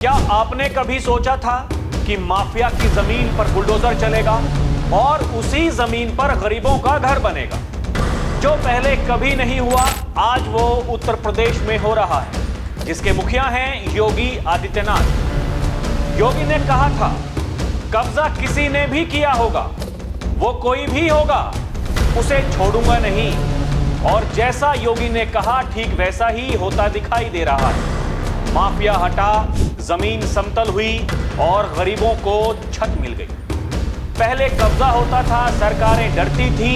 क्या आपने कभी सोचा था कि माफिया की जमीन पर बुलडोजर चलेगा और उसी जमीन पर गरीबों का घर बनेगा? जो पहले कभी नहीं हुआ, आज वो उत्तर प्रदेश में हो रहा है, जिसके मुखिया हैं योगी आदित्यनाथ। योगी ने कहा था, कब्जा किसी ने भी किया होगा, वो कोई भी होगा, उसे छोड़ूंगा नहीं। और जैसा योगी ने कहा, ठीक वैसा ही होता दिखाई दे रहा है। माफिया हटा, जमीन समतल हुई और गरीबों को छत मिल गई। पहले कब्जा होता था, सरकारें डरती थी,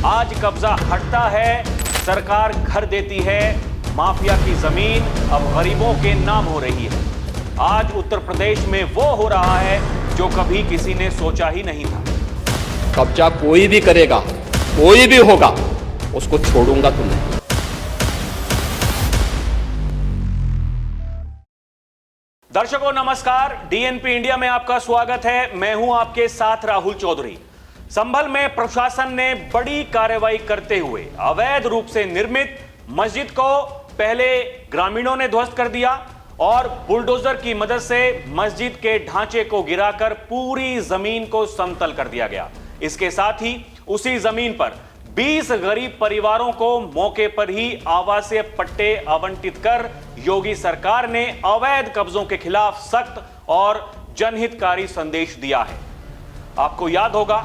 आज कब्जा हटता है, सरकार घर देती है। माफिया की जमीन अब गरीबों के नाम हो रही है। आज उत्तर प्रदेश में वो हो रहा है जो कभी किसी ने सोचा ही नहीं था। कब्जा कोई भी करेगा, कोई भी होगा, उसको छोड़ूंगा तो नहीं। दर्शकों नमस्कार, डीएनपी इंडिया में आपका स्वागत है। मैं हूं आपके साथ राहुल चौधरी। संभल में प्रशासन ने बड़ी कार्रवाई करते हुए अवैध रूप से निर्मित मस्जिद को पहले ग्रामीणों ने ध्वस्त कर दिया और बुलडोजर की मदद से मस्जिद के ढांचे को गिराकर पूरी जमीन को समतल कर दिया गया। इसके साथ ही उसी जमीन पर 20 गरीब परिवारों को मौके पर ही आवासीय पट्टे आवंटित कर योगी सरकार ने अवैध कब्जों के खिलाफ सख्त और जनहितकारी संदेश दिया है। आपको याद होगा,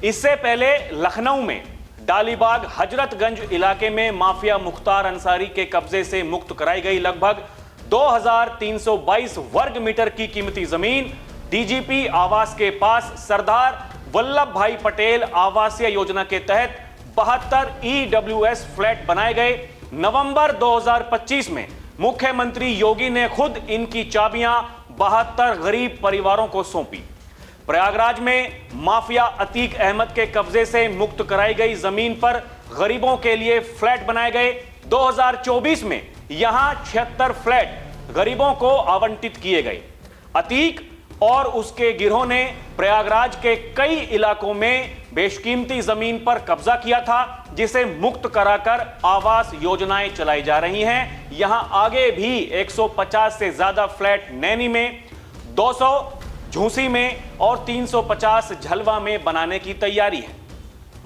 इससे पहले लखनऊ में डालीबाग हजरतगंज इलाके में माफिया मुख्तार अंसारी के कब्जे से मुक्त कराई गई लगभग 2322 वर्ग मीटर की कीमती जमीन डीजीपी आवास के पास सरदार वल्लभ भाई पटेल आवासीय योजना के तहत 72 ईडब्ल्यूएस फ्लैट बनाए गए। नवंबर 2025 में मुख्यमंत्री योगी ने खुद इनकी चाबियां 72 गरीब परिवारों को सौंपी। प्रयागराज में माफिया अतीक अहमद के कब्जे से मुक्त कराई गई जमीन पर गरीबों के लिए फ्लैट बनाए गए। 2024 में यहां 76 फ्लैट गरीबों को आवंटित किए गए। अतीक और उसके गिरोह ने प्रयागराज के कई इलाकों में बेशकीमती जमीन पर कब्जा किया था, जिसे मुक्त कराकर आवास योजनाएं चलाई जा रही हैं। यहां आगे भी 150 से ज्यादा फ्लैट नैनी में, 200 झूसी में और 350 झलवा में बनाने की तैयारी है।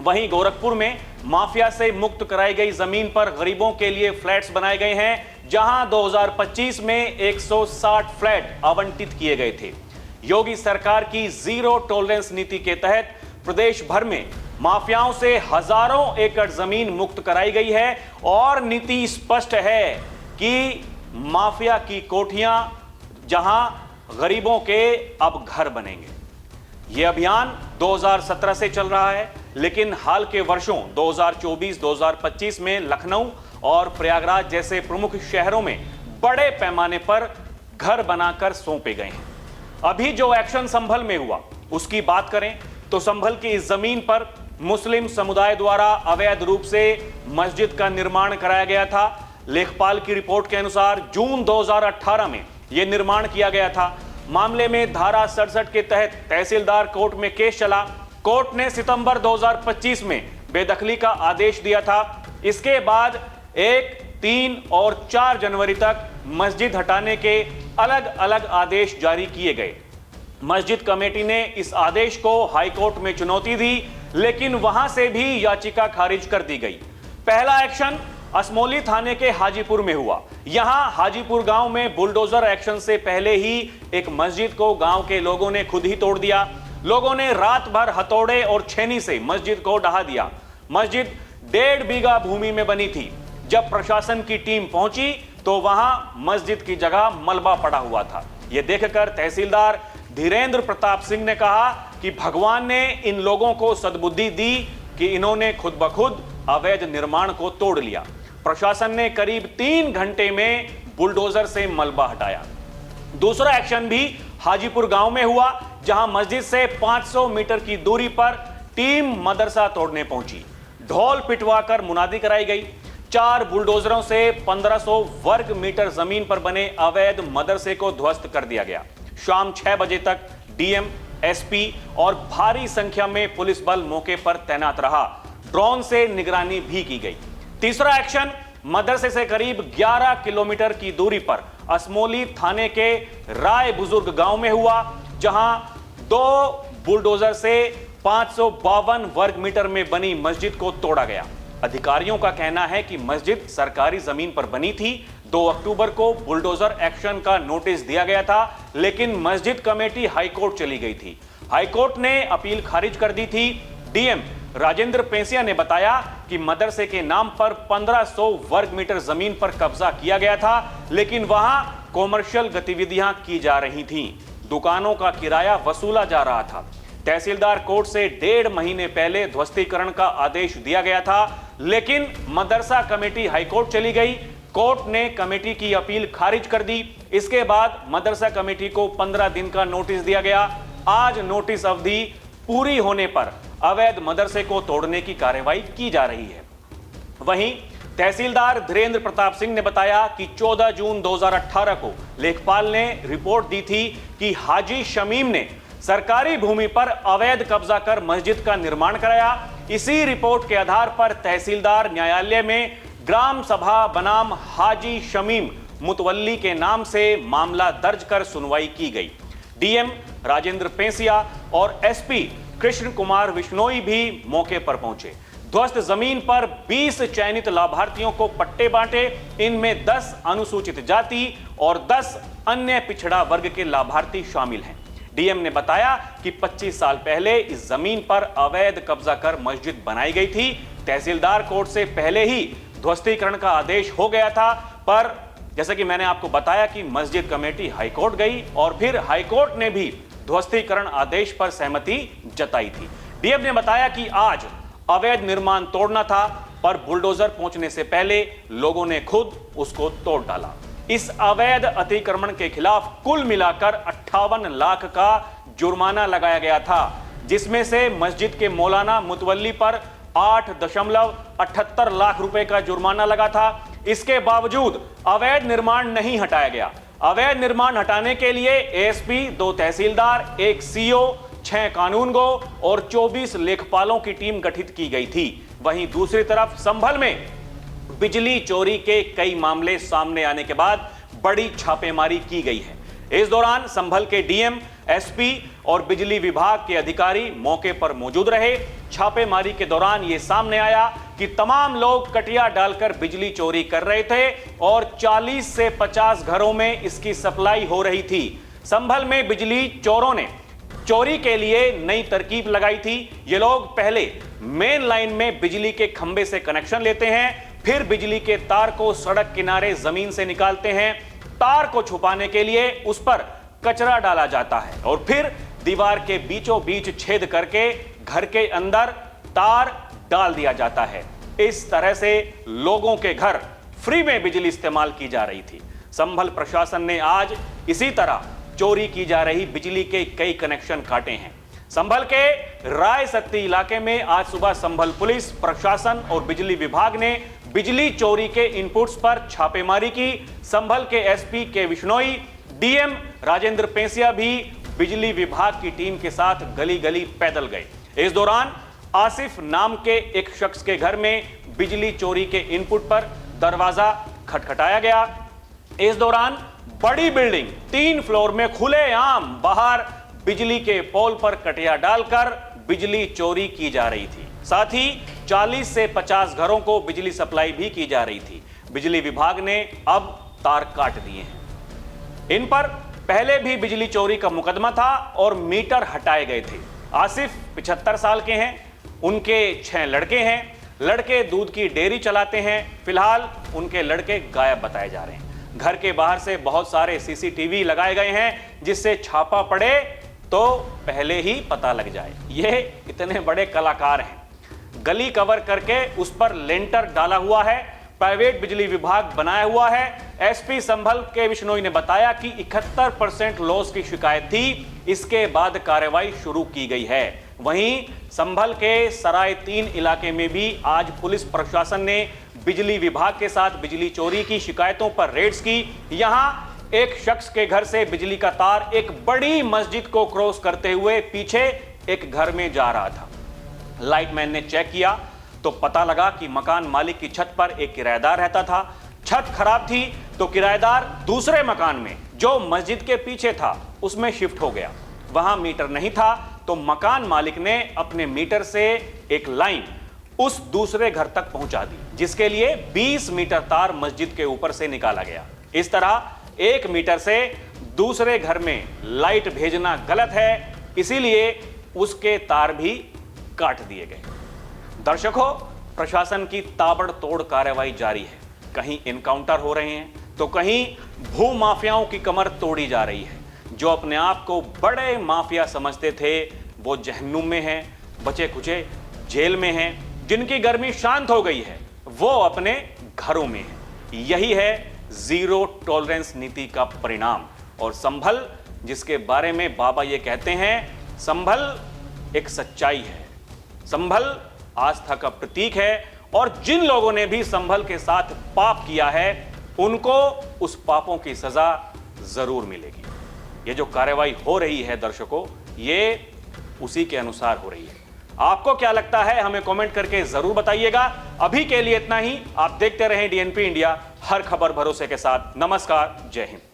वहीं गोरखपुर में माफिया से मुक्त कराई गई जमीन पर गरीबों के लिए फ्लैट्स बनाए गए हैं, जहां 2025 में 160 फ्लैट आवंटित किए गए थे। योगी सरकार की जीरो टॉलरेंस नीति के तहत प्रदेश भर में माफियाओं से हजारों एकड़ जमीन मुक्त कराई गई है और नीति स्पष्ट है कि माफिया की कोठियां जहां गरीबों के अब घर बनेंगे। यह अभियान 2017 से चल रहा है, लेकिन हाल के वर्षों 2024-2025 में लखनऊ और प्रयागराज जैसे प्रमुख शहरों में बड़े पैमाने पर घर बनाकर सौंपे गए हैं। अभी जो एक्शन संभल में हुआ उसकी बात करें तो संभल की इस जमीन पर मुस्लिम समुदाय द्वारा अवैध रूप से मस्जिद का निर्माण कराया गया था। लेखपाल की रिपोर्ट के अनुसार जून 2018 में यह निर्माण किया गया था। मामले में धारा 67 के तहत तहसीलदार कोर्ट में केस चला। कोर्ट ने सितंबर 2025 में बेदखली का आदेश दिया था। इसके बाद 1, 3 और 4 जनवरी तक मस्जिद हटाने के अलग अलग आदेश जारी किए गए। मस्जिद कमेटी ने इस आदेश को हाईकोर्ट में चुनौती दी, लेकिन वहां से भी याचिका खारिज कर दी गई। पहला एक्शन असमोली थाने के हाजीपुर में हुआ। यहां हाजीपुर गांव में बुलडोजर एक्शन से पहले ही एक मस्जिद को गांव के लोगों ने खुद ही तोड़ दिया। लोगों ने रात भर हथौड़े और छेनी से मस्जिद को ढहा दिया। मस्जिद 1.5 बीघा भूमि में बनी थी। जब प्रशासन की टीम पहुंची तो वहां मस्जिद की जगह मलबा पड़ा हुआ था। यह देखकर तहसीलदार धीरेन्द्र प्रताप सिंह ने कहा कि भगवान ने इन लोगों को सद्बुद्धि दी कि इन्होंने खुद ब खुद अवैध निर्माण को तोड़ लिया। प्रशासन ने करीब 3 घंटे में बुलडोजर से मलबा हटाया। दूसरा एक्शन भी हाजीपुर गांव में हुआ, जहां मस्जिद से 500 मीटर की दूरी पर टीम मदरसा तोड़ने पहुंची। ढोल पिटवाकर मुनादी कराई गई। 4 बुलडोजरों से 1500 वर्ग मीटर जमीन पर बने अवैध मदरसे को ध्वस्त कर दिया गया। शाम 6 बजे तक डीएम, एसपी और भारी संख्या में पुलिस बल मौके पर तैनात रहा। ड्रोन से निगरानी भी की गई। तीसरा एक्शन मदरसे से करीब 11 किलोमीटर की दूरी पर असमोली थाने के राय बुजुर्ग गांव में हुआ, जहां 2 बुलडोजर से 552 वर्ग मीटर में बनी मस्जिद को तोड़ा गया। अधिकारियों का कहना है कि मस्जिद सरकारी जमीन पर बनी थी। 2 अक्टूबर को बुलडोजर एक्शन का नोटिस दिया गया था, लेकिन मस्जिद कमेटी हाईकोर्ट चली गई थी। हाईकोर्ट ने अपील खारिज कर दी थी। डीएम राजेंद्र पेंसिया ने बताया कि मदरसे के नाम पर 1500 वर्ग मीटर जमीन पर कब्जा किया गया था, लेकिन वहां कॉमर्शियल गतिविधियां की जा रही थीं। दुकानों का किराया वसूला जा रहा था। तहसीलदार कोर्ट से 1.5 महीने पहले ध्वस्तीकरण का आदेश दिया गया था, लेकिन मदरसा कमेटी हाईकोर्ट चली गई। कोर्ट ने कमेटी की अपील खारिज कर दी। इसके बाद मदरसा कमेटी को 15 दिन का नोटिस दिया गया। आज नोटिस अवधि पूरी होने पर अवैध मदरसे को तोड़ने की कार्रवाई की जा रही है। वहीं तहसीलदार धीरेन्द्र प्रताप सिंह ने बताया कि 14 जून 2018 को लेखपाल ने रिपोर्ट दी थी कि हाजी शमीम ने सरकारी भूमि पर अवैध कब्जा कर मस्जिद का निर्माण कराया। इसी रिपोर्ट के आधार पर तहसीलदार न्यायालय में ग्राम सभा बनाम हाजी शमीम मुतवल्ली के नाम से मामला दर्ज कर सुनवाई की गई। डीएम राजेंद्र पेंसिया और एसपी कृष्ण कुमार विश्नोई भी मौके पर पहुंचे। ध्वस्त जमीन पर 20 चयनित लाभार्थियों को पट्टे बांटे। इनमें 10 अनुसूचित जाति और 10 अन्य पिछड़ा वर्ग के लाभार्थी शामिल हैं। डीएम ने बताया कि 25 साल पहले इस जमीन पर अवैध कब्जा कर मस्जिद बनाई गई थी। तहसीलदार कोर्ट से पहले ही ध्वस्तीकरण का आदेश हो गया था, पर जैसे कि मैंने आपको बताया कि मस्जिद कमेटी हाईकोर्ट गई और फिर हाईकोर्ट ने भी ध्वस्तीकरण आदेश पर सहमति जताई थी। डीएम ने बताया कि आज अवैध निर्माण तोड़ना था, पर बुलडोजर पहुंचने से पहले लोगों ने खुद उसको तोड़ डाला। इस अवैध अतिक्रमण के खिलाफ कुल मिलाकर 58 लाख का जुर्माना लगाया गया था, जिसमें से मस्जिद के मौलाना मुतवल्ली पर 8.78 लाख रुपए का जुर्माना लगा था। इसके बावजूद अवैध निर्माण नहीं हटाया गया। अवैध निर्माण हटाने के लिए एएसपी, 2 तहसीलदार, 1 सीओ, 6 कानूनगो और 24 लेखपालों की टीम गठित की गई थी। वहीं दूसरी तरफ संभल में बिजली चोरी के कई मामले सामने आने के बाद बड़ी छापेमारी की गई है। इस दौरान संभल के डीएम, एसपी और बिजली विभाग के अधिकारी मौके पर मौजूद रहे। छापेमारी के दौरान यह सामने आया कि तमाम लोग कटिया डालकर बिजली चोरी कर रहे थे और 40 से 50 घरों में इसकी सप्लाई हो रही थी। संभल में बिजली चोरों ने चोरी के लिए नई तरकीब लगाई थी। ये लोग पहले मेन लाइन में बिजली के खंभे से कनेक्शन लेते हैं, फिर बिजली के तार को सड़क किनारे जमीन से निकालते हैं। तार को छुपाने के लिए उस पर कचरा डाला जाता है और फिर दीवार के बीचों बीच छेद करके घर के अंदर तार डाल दिया जाता है। इस तरह से लोगों के घर फ्री में बिजली इस्तेमाल की जा रही थी। संभल प्रशासन ने आज इसी तरह चोरी की जा रही बिजली के कई कनेक्शन काटे हैं। संभल के राय सत्ती इलाके में आज सुबह संभल पुलिस प्रशासन और बिजली विभाग ने बिजली चोरी के इनपुट्स पर छापेमारी की। संभल के एसपी के विश्नोई, डीएम राजेंद्र पेंसिया भी बिजली विभाग की टीम के साथ गली गली पैदल गए। इस दौरान आसिफ नाम के एक शख्स के घर में बिजली चोरी के इनपुट पर दरवाजा खटखटाया गया। इस दौरान बड़ी बिल्डिंग 3 फ्लोर में खुलेआम बाहर बिजली के पोल पर कटिया डालकर बिजली चोरी की जा रही थी। साथ ही 40 से 50 घरों को बिजली सप्लाई भी की जा रही थी। बिजली विभाग ने अब तार काट दिए हैं। इन पर पहले भी बिजली चोरी का मुकदमा था और मीटर हटाए गए थे। आसिफ 75 साल के हैं, उनके 6 लड़के हैं। लड़के दूध की डेयरी चलाते हैं। फिलहाल उनके लड़के गायब बताए जा रहे हैं। घर के बाहर से बहुत सारे सीसीटीवी लगाए गए हैं, जिससे छापा पड़े तो पहले ही पता लग जाए। ये इतने बड़े कलाकार हैं। गली कवर करके उस पर लेंटर डाला हुआ है। प्राइवेट बिजली विभाग बनाया हुआ है। एसपी संभल के विश्नोई ने बताया कि 71% लॉस की शिकायत थी। इसके बाद कार्रवाई शुरू की गई है। वहीं संभल के सराय 3 इलाके में भी आज पुलिस प्रशासन ने बिजली विभाग के साथ बिजली चोरी की शिकायतों पर रेड्स की। यहां एक शख्स के घर से बिजली का तार एक बड़ी मस्जिद को क्रॉस करते हुए पीछे एक घर में जा रहा था। लाइटमैन ने चेक किया तो पता लगा कि मकान मालिक की छत पर एक किराएदार रहता था। छत खराब थी तो किराएदार दूसरे मकान में जो मस्जिद के पीछे था उसमें शिफ्ट हो गया। वहां मीटर नहीं था तो मकान मालिक ने अपने मीटर से एक लाइन उस दूसरे घर तक पहुंचा दी, जिसके लिए 20 मीटर तार मस्जिद के ऊपर से निकाला गया। इस तरह 1 मीटर से दूसरे घर में लाइट भेजना गलत है, इसीलिए उसके तार भी काट दिए गए। दर्शकों, प्रशासन की ताबड़तोड़ कार्रवाई जारी है। कहीं इनकाउंटर हो रहे हैं तो कहीं भू माफियाओं की कमर तोड़ी जा रही है। जो अपने आप को बड़े माफिया समझते थे वो जहन्नुम में हैं, बचे खुचे जेल में हैं। जिनकी गर्मी शांत हो गई है वो अपने घरों में है। यही है जीरो टॉलरेंस नीति का परिणाम। और संभल, जिसके बारे में बाबा ये कहते हैं, संभल एक सच्चाई है, संभल आस्था का प्रतीक है। और जिन लोगों ने भी संभल के साथ पाप किया है उनको उस पापों की सजा जरूर मिलेगी। ये जो कार्रवाई हो रही है दर्शकों, ये उसी के अनुसार हो रही है। आपको क्या लगता है हमें कमेंट करके जरूर बताइएगा। अभी के लिए इतना ही। आप देखते रहें डीएनपी इंडिया, हर खबर भरोसे के साथ। नमस्कार, जय हिंद।